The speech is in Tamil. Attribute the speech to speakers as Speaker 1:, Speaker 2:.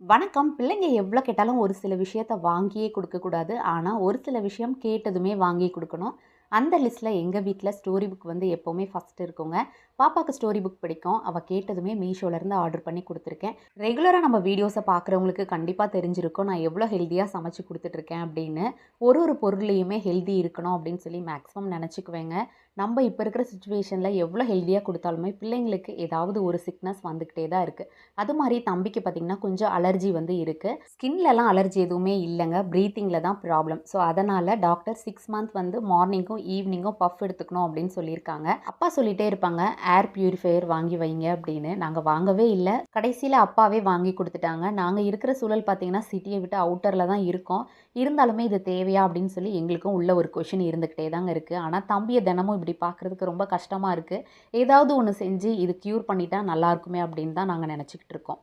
Speaker 1: வணக்கம். பிள்ளைங்க எவ்வளோ கேட்டாலும் ஒரு சில விஷயத்த வாங்கியே குடுக்கக்கூடாது. ஆனா, ஒரு சில விஷயம் கேட்டதுமே வாங்கி குடுக்கணும். அந்த லிஸ்ட்ல எங்க வீட்ல ஸ்டோரி புக் வந்து எப்பவுமே ஃபர்ஸ்ட் இருக்குங்க. பாப்பாக்கு ஸ்டோரி புக் பிடிக்கும். அவ கேட்டதுமே மீஷோலேருந்து ஆர்டர் பண்ணி குடுத்துருக்கேன். ரெகுலரா நம்ம வீடியோஸ பார்க்குறவங்களுக்கு கண்டிப்பா தெரிஞ்சிருக்கும். நான் எவ்வளோ ஹெல்தியா சமைச்சு குடுத்துட்ருக்கேன் அப்படின்னு. ஒரு ஒரு பொருள்லயுமே ஹெல்தி இருக்கணும் அப்படின்னு சொல்லி மேக்ஸிமம் நெனச்சுக்குவேங்க. நம்ம இப்ப இருக்கிற சிச்சுவேஷன்ல எவ்வளோ ஹெல்தியா குடுத்தாலுமே பிள்ளைங்களுக்கு ஏதாவது ஒரு சிக்னஸ் வந்துகிட்டே தான் இருக்கு. அது மாரி தம்பிக்கு பார்த்தீங்கன்னா, கொஞ்சம் அலர்ஜி வந்து இருக்கு. ஸ்கின்லலாம் அலர்ஜி எதுவுமே இல்லங்க. பிரீத்திங்ல தான் ப்ராப்ளம். ஸோ, அதனால டாக்டர் 6 மந்த் வந்து மார்னிங்கும், ஈவினிங்கும் பஃப் எடுத்துக்கணும் அப்படின்னு சொல்லியிருக்காங்க. அப்பா சொல்லிட்டே இருப்பாங்க, ஏர் பியூரிஃபையர் வாங்கி வைங்க அப்படின்னு. நாங்க வாங்கவே இல்ல. கடைசியில அப்பாவே வாங்கி குடுத்துட்டாங்க. நாங்க இருக்கிற சூழல் பார்த்தீங்கன்னா, சிட்டிய விட்டு அவுட்டர்ல தான் இருக்கோம். இருந்தாலுமே இது தேவையா அப்படின்னு சொல்லி எங்களுக்கும் உள்ள ஒரு கொஸ்டின் இருந்துகிட்டே தாங்க இருக்கு. ஆனா, தம்பிய தினமும் இப்படி பார்க்குறதுக்கு ரொம்ப கஷ்டமா இருக்கு. ஏதாவது ஒண்ணு செஞ்சு இது க்யூர் பண்ணிட்டா நல்லா இருக்குமே அப்படின்னு தான் நாங்க நெனச்சுக்கிட்டு இருக்கோம்.